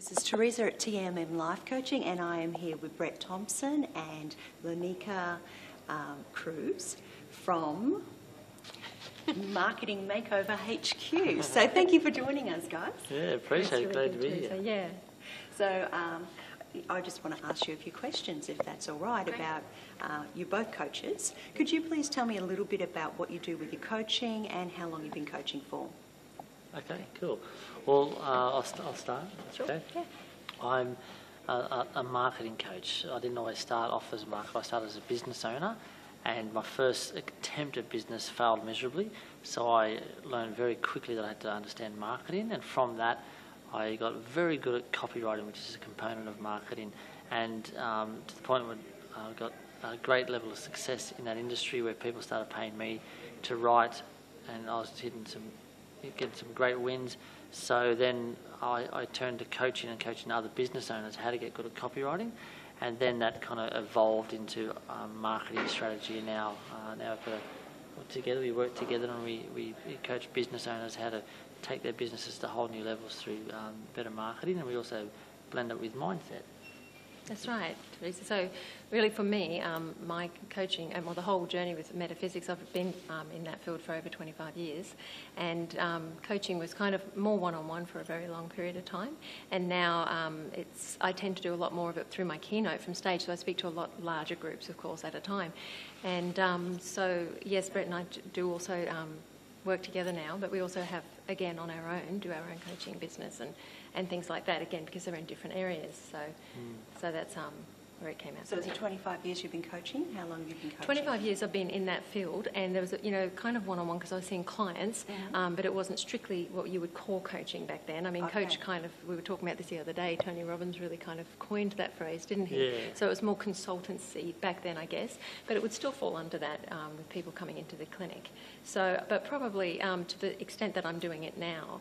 This is Teresa at TMMLifecoaching, and I am here with Bret Thomson and Lyninka Cruz from Marketing Makeover HQ. So thank you for joining us, guys. Yeah, appreciate it. Glad to be here. Yeah. So I just want to ask you a few questions, if that's all right, about you're both coaches. Could you please tell me a little bit about what you do with your coaching and how long you've been coaching for? Okay, cool. Well, I'll start. Sure. Okay. Yeah. I'm a marketing coach. I didn't always start off as a marketer. I started as a business owner, and my first attempt at business failed miserably. So I learned very quickly that I had to understand marketing, and from that, I got very good at copywriting, which is a component of marketing, and to the point where I got a great level of success in that industry where people started paying me to write, and I was getting some great wins. So then I turned to coaching and coaching other business owners how to get good at copywriting, and then that kind of evolved into marketing strategy. And now we work together and we coach business owners how to take their businesses to whole new levels through better marketing, and we also blend it with mindset. That's right, Teresa. So really for me, my coaching, and the whole journey with metaphysics, I've been in that field for over 25 years, and coaching was kind of more one-on-one for a very long period of time, and now I tend to do a lot more of it through my keynote from stage, so I speak to a lot larger groups, of course, at a time. And so, yes, Bret and I do also work together now, but we also have, again, on our own, do our own coaching business and things like that, again, because they're in different areas. So that's where it came out. So is it 25 years you've been coaching? How long have you been coaching? 25 years I've been in that field, and there was, kind of one-on-one because I was seeing clients, but it wasn't strictly what you would call coaching back then. I mean, coach kind of, we were talking about this the other day, Tony Robbins really kind of coined that phrase, didn't he? Yeah. So it was more consultancy back then, I guess, but it would still fall under that with people coming into the clinic. So, but probably to the extent that I'm doing it now,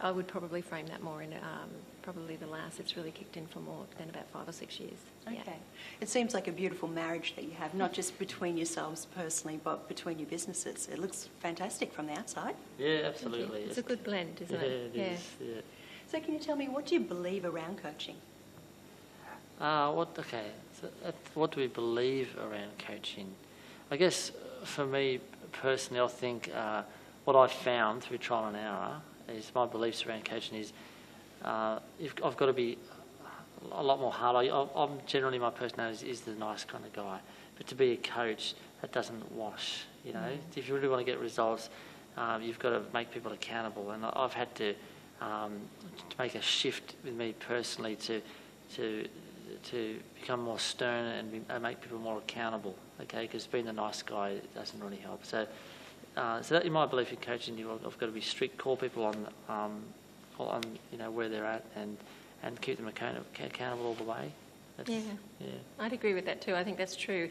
I would probably frame that more in probably the last. It's really kicked in for more than about 5 or 6 years. Okay. Yeah. It seems like a beautiful marriage that you have, not just between yourselves personally, but between your businesses. It looks fantastic from the outside. Yeah, absolutely. It's a good blend, isn't it? Yeah, it is. Yeah. So can you tell me, what do you believe around coaching? What do we believe around coaching? I guess for me personally, I think what I found through trial and error is my beliefs around coaching is I've got to be a lot more hard. I'm generally, my personality is the nice kind of guy, but to be a coach, that doesn't wash. If you really want to get results, you've got to make people accountable, and I've had to make a shift with me personally to become more stern and make people more accountable. Okay, because being the nice guy doesn't really help. So that, in my belief in coaching, I've got to be strict, call people on where they're at, and keep them accountable all the way. Yeah. I'd agree with that too. I think that's true.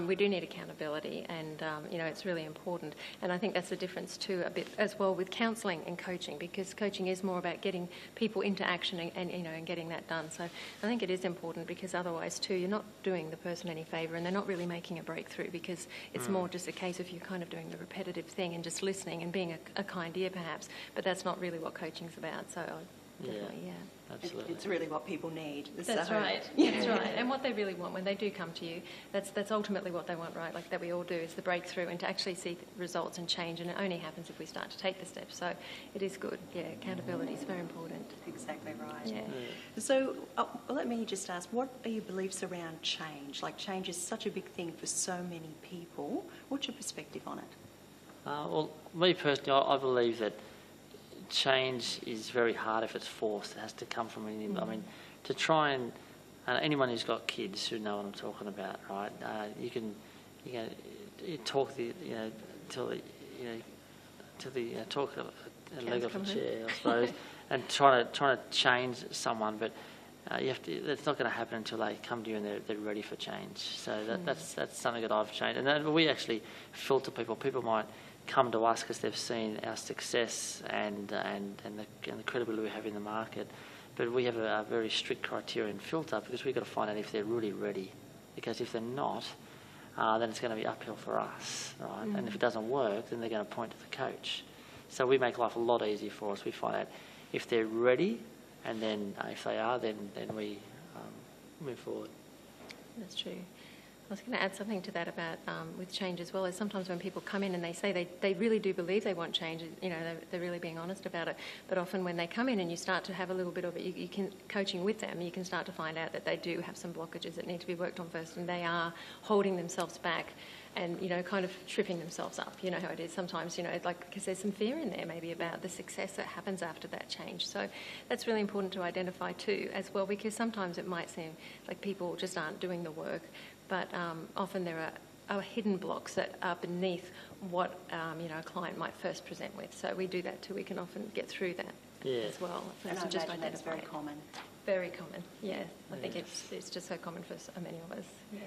We do need accountability, and it's really important. And I think that's the difference too, a bit as well with counselling and coaching, because coaching is more about getting people into action and getting that done. So I think it is important, because otherwise too, you're not doing the person any favour, and they're not really making a breakthrough, because it's more just a case of you kind of doing the repetitive thing and just listening and being a kind ear perhaps, but that's not really what coaching's about. So definitely, yeah. Absolutely. It's really what people need. That's right. That's right. And what they really want when they do come to you, that's ultimately what they want, right? Like that we all do, is the breakthrough and to actually see results and change. And it only happens if we start to take the steps. So it is good. Yeah, accountability is very important. Exactly right. Yeah. So let me just ask, what are your beliefs around change? Like, change is such a big thing for so many people. What's your perspective on it? Well, me personally, I believe that change is very hard if it's forced. It has to come from within. I mean, to try and anyone who's got kids who know what I'm talking about, right? You talk till the talk a leg off a chair, I suppose, and trying to change someone, but you have to. That's not going to happen until they come to you and they're ready for change. So that's something that I've changed, and then we actually filter people. People might come to us because they've seen our success and the credibility we have in the market, but we have a very strict criteria and filter, because we've got to find out if they're really ready, because if they're not, then it's going to be uphill for us, right? And if it doesn't work, then they're going to point to the coach. So we make life a lot easier for us. We find out if they're ready, and then if they are, then we move forward. That's true. I was going to add something to that about with change as well. Is sometimes when people come in and they say they really do believe they want change, they're really being honest about it. But often when they come in and you start to have a little bit of it, you can coaching with them, you can start to find out that they do have some blockages that need to be worked on first, and they are holding themselves back and kind of tripping themselves up. You know how it is sometimes. Because there's some fear in there maybe about the success that happens after that change. So that's really important to identify too, as well, because sometimes it might seem like people just aren't doing the work. But often there are hidden blocks that are beneath what a client might first present with. So we do that too. We can often get through that as well. And I imagine that's very common. Very common, yeah. I think it's just so common for so many of us. Yeah.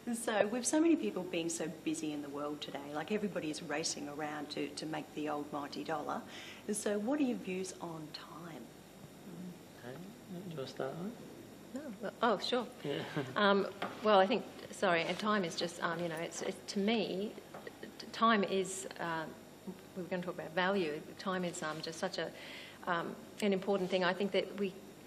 And so with so many people being so busy in the world today, like everybody is racing around to make the almighty dollar. And so what are your views on time? Okay. Do you want to start? Oh, sure. Yeah. Well, I think, and time is just, it's to me, time is, we were going to talk about value. Time is just such an important thing. I think that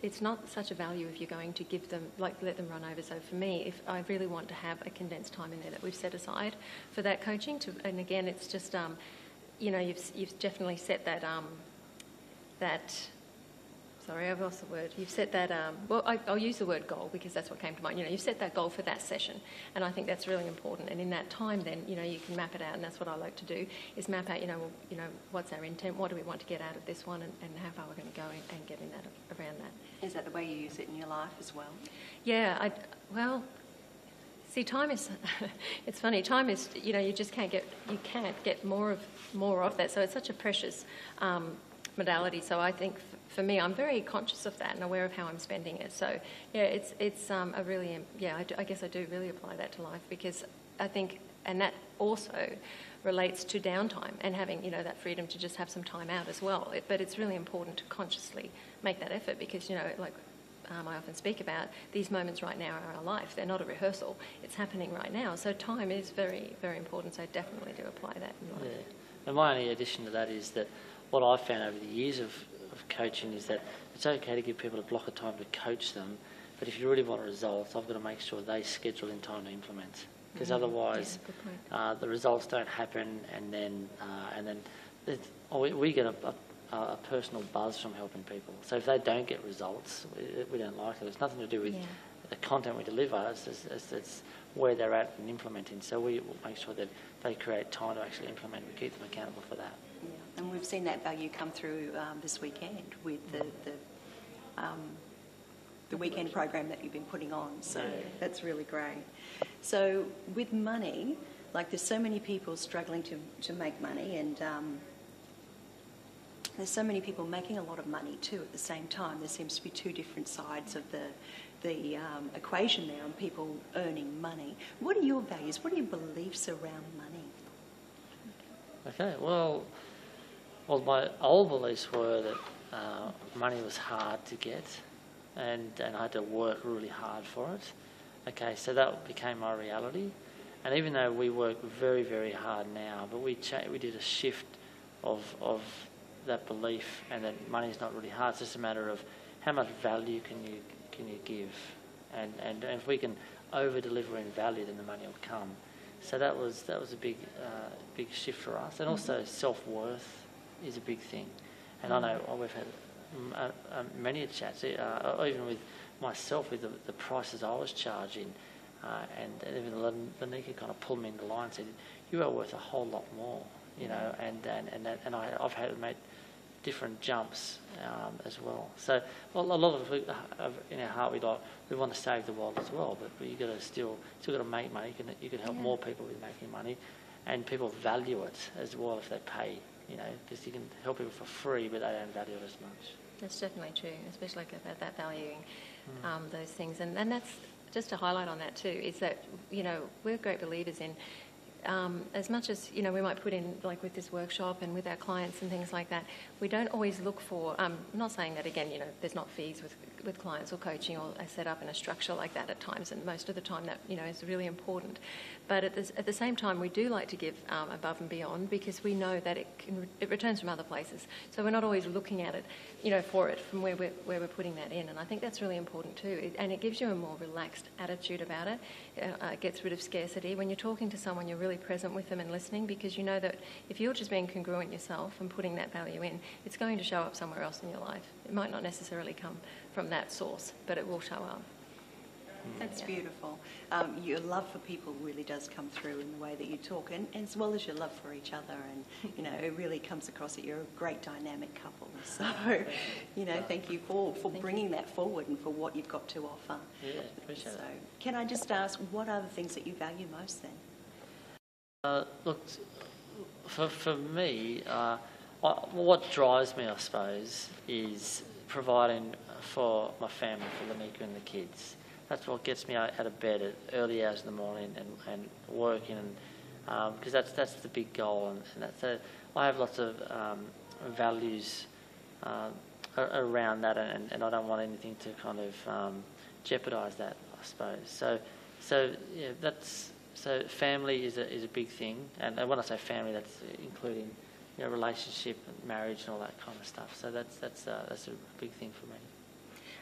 it's not such a value if you're going to give them, let them run over. So for me, if I really want to have a condensed time in there that we've set aside for that coaching, and again, it's just, you've definitely set that, sorry, I've lost the word. You've set that, I'll use the word goal because that's what came to mind. You've set that goal for that session, and I think that's really important. And in that time then, you can map it out, and that's what I like to do, is map out, what's our intent, what do we want to get out of this one, and how far we're going to go and get in that, around that. Is that the way you use it in your life as well? Yeah, see, time is, it's funny, time is, you just can't get more of that, so it's such a precious modality. So I think for me, I'm very conscious of that and aware of how I'm spending it. So yeah, it's a really, I guess I do really apply that to life, because I think, and that also relates to downtime and having, that freedom to just have some time out as well. But it's really important to consciously make that effort, because, I often speak about, these moments right now are our life. They're not a rehearsal. It's happening right now. So time is very, very important. So I definitely do apply that in life. Yeah. And my only addition to that is that what I've found over the years of coaching is that it's okay to give people a block of time to coach them, but if you really want results, I've got to make sure they schedule in time to implement, because otherwise the results don't happen, and then we get a personal buzz from helping people. So if they don't get results, we don't like it. It's nothing to do with the content we deliver, it's where they're at and implementing. So we will make sure that they create time to actually implement. We keep them accountable for that. Yeah. And we've seen that value come through this weekend with the weekend program that you've been putting on. So that's really great. So with money, there's so many people struggling to make money, and there's so many people making a lot of money too at the same time. There seems to be two different sides of the equation there on people earning money. What are your values? What are your beliefs around money? Okay, well, my old beliefs were that money was hard to get, and I had to work really hard for it. Okay, so that became my reality. And even though we work very, very hard now, but we did a shift of that belief, and that money's not really hard. It's just a matter of how much value can you give, and if we can over deliver in value, then the money will come. So that was a big shift for us, and also self-worth is a big thing. And I know we've had many chats, even with myself, with the prices I was charging, and even Lyninka kind of pulled me into line and said, "You are worth a whole lot more," and I've had to make different jumps as well. So a lot of it, in our heart, we want to save the world as well, but you got to still got to make money. You can help more people with making money, and people value it as well if they pay. Because you can help people for free, but they don't value it as much. That's definitely true, especially about that valuing those things, and that's just to highlight on that too. Is that we're great believers in as much as, you know, we might put in, like with this workshop and with our clients and things like that, we don't always look for, I'm not saying that again, you know, there's not fees with clients or coaching or a setup and a structure like that at times, and most of the time that, you know, is really important. But at the same time, we do like to give above and beyond, because we know that it returns from other places. So we're not always looking at it, you know, for it from where we're putting that in. And I think that's really important too. And it gives you a more relaxed attitude about it. It gets rid of scarcity. When you're talking to someone, you're really present with them and listening, because you know that if you're just being congruent yourself and putting that value in, it's going to show up somewhere else in your life. It might not necessarily come from that source, but it will show up. That's beautiful. Your love for people really does come through in the way that you talk, and as well as your love for each other. And, you know, it really comes across that you're a great dynamic couple. So, you know, thank you for bringing that forward and for what you've got to offer. Yeah, appreciate it. So, can I just ask, what are the things that you value most then? Look, for me, what drives me, I suppose, is providing for my family, for Lyninka and the kids. That's what gets me out of bed at early hours in the morning and working, and because that's the big goal, and I have lots of values around that, and I don't want anything to kind of jeopardise that, I suppose. So yeah, so family is a big thing, and when I say family, that's including, you know, relationship, and marriage, and all that kind of stuff. So that's a big thing for me.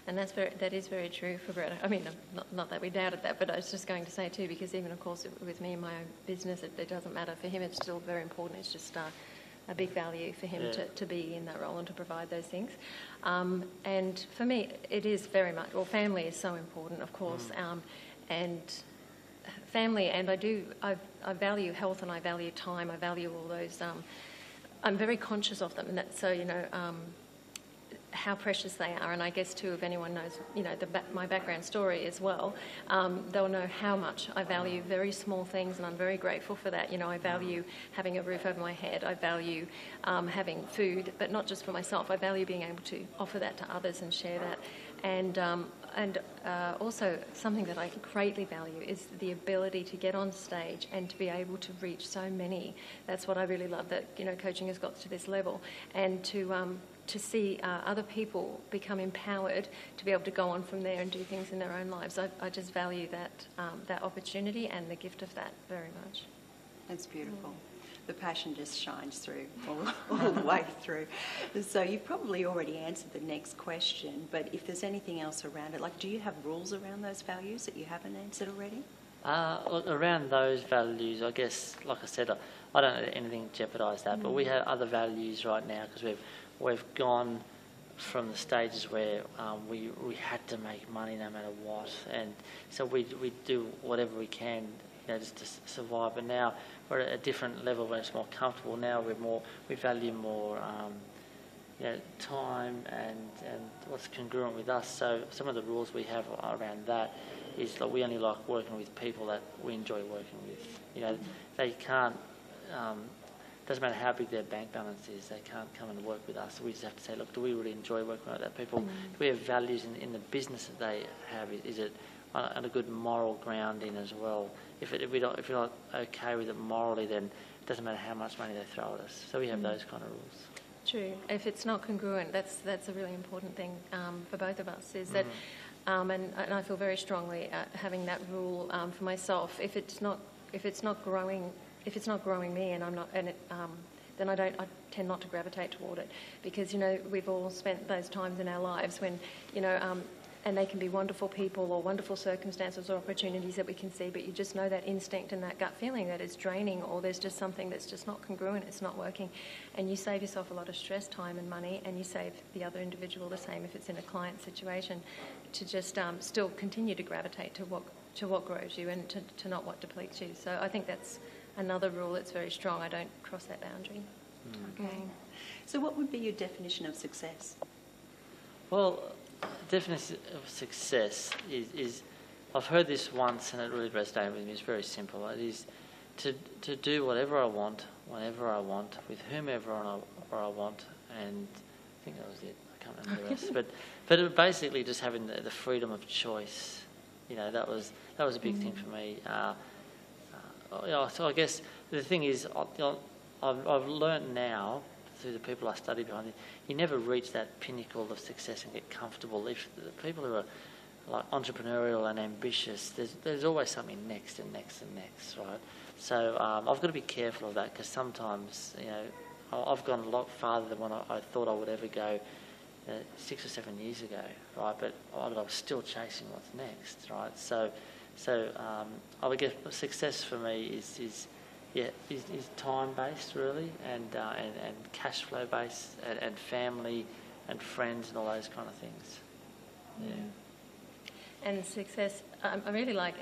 And that is very true for Bret. I mean, not that we doubted that, but I was just going to say too, because even, of course, with me and my own business, it doesn't matter. For him, it's still very important. It's just a big value for him to be in that role and to provide those things. And for me, it is very much, well, family is so important, of course, and family, and I value health, and I value time, I value all those, I'm very conscious of them, and that's so, you know, how precious they are. And I guess too, if anyone knows, you know, my background story as well, they'll know how much I value very small things, and I'm very grateful for that. You know, I value having a roof over my head. I value having food, but not just for myself. I value being able to offer that to others and share that. And also something that I greatly value is the ability to get on stage and to be able to reach so many. That's what I really love, that, you know, coaching has got to this level, and to see other people become empowered to be able to go on from there and do things in their own lives. I just value that opportunity and the gift of that very much. That's beautiful. The passion just shines through all the way through. So you've probably already answered the next question, but if there's anything else around it, like, do you have rules around those values that you haven't answered already? Around those values, I guess, like I said, I don't let anything jeopardise that, but we have other values right now, because we've gone from the stages where we had to make money no matter what, and so we do whatever we can, you know, just to survive. But now we're at a different level where it's more comfortable. Now we value more, you know, time and what's congruent with us. So some of the rules we have around that is that we only like working with people that we enjoy working with. You know, they can't. Doesn't matter how big their bank balance is, they can't come and work with us. So we just have to say, look, do we really enjoy working with that people? Do we have values in the business that they have? Is it on a good moral grounding as well? If you're not okay with it morally, then it doesn't matter how much money they throw at us. So we have those kind of rules. True. If it's not congruent, that's a really important thing for both of us. Is that, and I feel very strongly having that rule for myself. If it's not growing me, and I'm not, and then I tend not to gravitate toward it, because, you know, we've all spent those times in our lives when, you know, and they can be wonderful people or wonderful circumstances or opportunities that we can see, but you just know that instinct and that gut feeling that it's draining, or there's just something that's just not congruent, it's not working, and you save yourself a lot of stress, time and money, and you save the other individual the same if it's in a client situation, to just still continue to gravitate to what grows you and to not what depletes you. So I think that's another rule that's very strong. I don't cross that boundary. Okay. So what would be your definition of success? Well, definition of success is I've heard this once and it really resonated with me. It's very simple. It is to do whatever I want, whenever I want, with whomever I want, and I think that was it. I can't remember the rest. But it basically just having the freedom of choice. You know, that was a big thing for me. So I guess the thing is, I've learned now through the people I study behind it, you never reach that pinnacle of success and get comfortable. If the people who are like entrepreneurial and ambitious, there's always something next and next and next, right? So I've got to be careful of that, because sometimes, I've gone a lot farther than what I thought I would ever go 6 or 7 years ago, right? But I was still chasing what's next, right? So I would guess success for me is time based really, and cash flow based, and family and friends and all those kind of things. Yeah. And success, I really like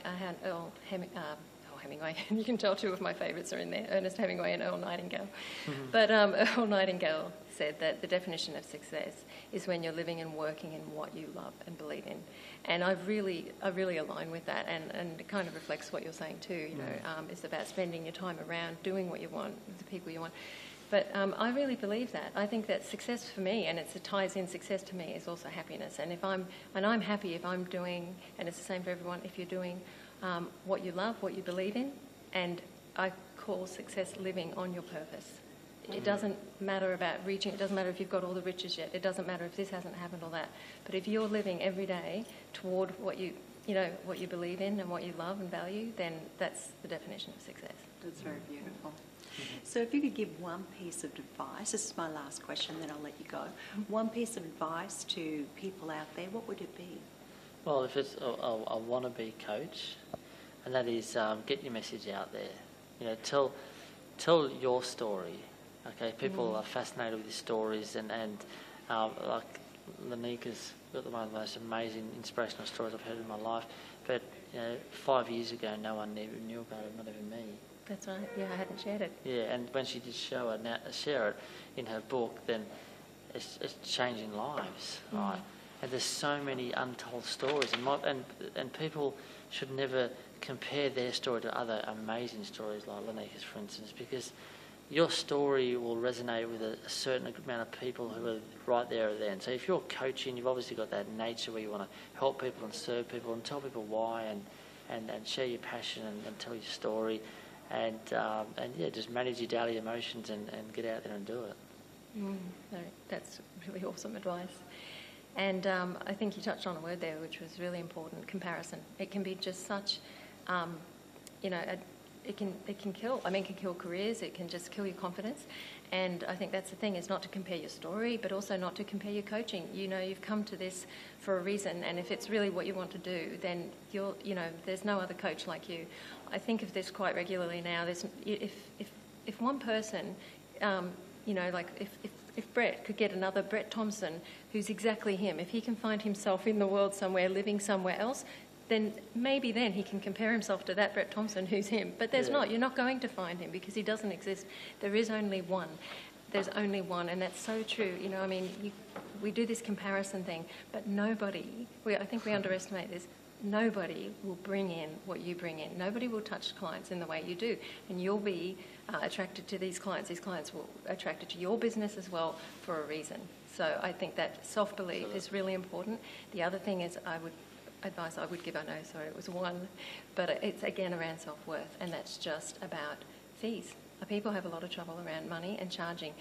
Hemingway. You can tell two of my favourites are in there, Ernest Hemingway and Earl Nightingale. Mm-hmm. But Earl Nightingale said that the definition of success is when you're living and working in what you love and believe in. And I really align with that, and it kind of reflects what you're saying too. It's about spending your time around doing what you want with the people you want. But I really believe that. I think that success for me, and it ties in, success to me is also happiness. And I'm happy if I'm doing, and it's the same for everyone, if you're doing what you love, what you believe in, and I call success living on your purpose. It doesn't matter about reaching, it doesn't matter if you've got all the riches yet, it doesn't matter if this hasn't happened or that. But if you're living every day toward what you believe in and what you love and value, then that's the definition of success. That's very beautiful. So if you could give one piece of advice, this is my last question, then I'll let you go. One piece of advice to people out there, what would it be? Well, if it's a wannabe coach, and that is get your message out there. Tell your story. Okay, people are fascinated with your stories, and like Lyninka's got one of the most amazing inspirational stories I've heard in my life. But 5 years ago, no one even knew about it, not even me. That's right. Yeah, I hadn't shared it. Yeah, and when she did share it in her book, then it's changing lives, right? And there's so many untold stories, and people should never compare their story to other amazing stories like Lyninka's, for instance, because your story will resonate with a certain amount of people who are right there and then. So if you're coaching, you've obviously got that nature where you want to help people and serve people and tell people why, and share your passion and tell your story, and just manage your daily emotions and get out there and do it. That's really awesome advice. And I think you touched on a word there which was really important: comparison. It can be just such, it can kill. I mean, it can kill careers. It can just kill your confidence. And I think that's the thing: is not to compare your story, but also not to compare your coaching. You've come to this for a reason, and if it's really what you want to do, then there's no other coach like you. I think of this quite regularly now. If one person, if Bret could get another Bret Thomson who's exactly him, if he can find himself in the world somewhere, living somewhere else, then maybe then he can compare himself to that Bret Thomson who's him. But there's not. You're not going to find him because he doesn't exist. There is only one. There's only one, and that's so true. We do this comparison thing, but nobody, I think we underestimate this, nobody will bring in what you bring in. Nobody will touch clients in the way you do. And you'll be attracted to these clients. These clients will be attracted to your business as well for a reason. So I think that self-belief is really important. The other thing is advice I would give, it was one, but it's again around self-worth, and that's just about fees. People have a lot of trouble around money and charging.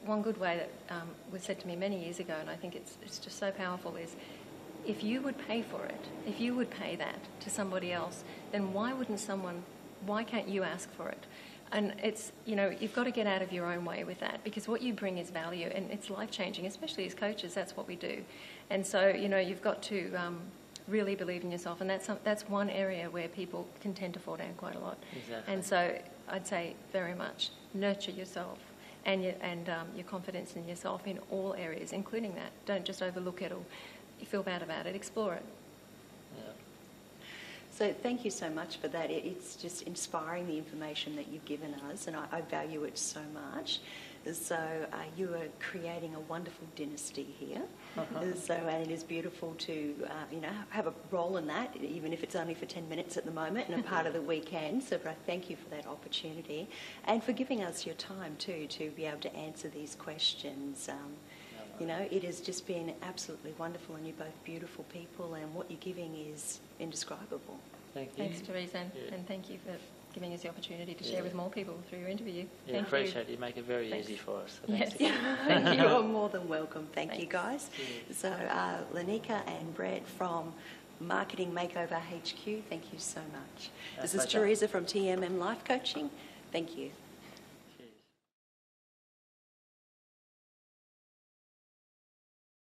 One good way that was said to me many years ago, and I think it's just so powerful, is if you would pay for it, if you would pay that to somebody else, then why can't you ask for it? And it's, you've got to get out of your own way with that, because what you bring is value, and it's life-changing, especially as coaches. That's what we do. And so, you've got to really believe in yourself, and that's one area where people can tend to fall down quite a lot. Exactly. And so I'd say very much nurture yourself and your confidence in yourself in all areas, including that. Don't just overlook it or you feel bad about it. Explore it. So thank you so much for that. It's just inspiring, the information that you've given us, and I value it so much. So you are creating a wonderful dynasty here. So, and it is beautiful to have a role in that, even if it's only for 10 minutes at the moment and a part of the weekend. So I thank you for that opportunity and for giving us your time too to be able to answer these questions. It has just been absolutely wonderful, and you're both beautiful people, and what you're giving is indescribable. Thank you. Thanks, Teresa, and thank you for giving us the opportunity to share with more people through your interview. Yeah, Thank appreciate it. You make it very Thanks. easy for us. So Yes. thanks again. Thank you. You're more than welcome. Thank you, Thanks. guys. So, Lyninka and Bret from Marketing Makeover HQ, thank you so much. Our This is pleasure. Teresa from TMM Life Coaching. Thank you.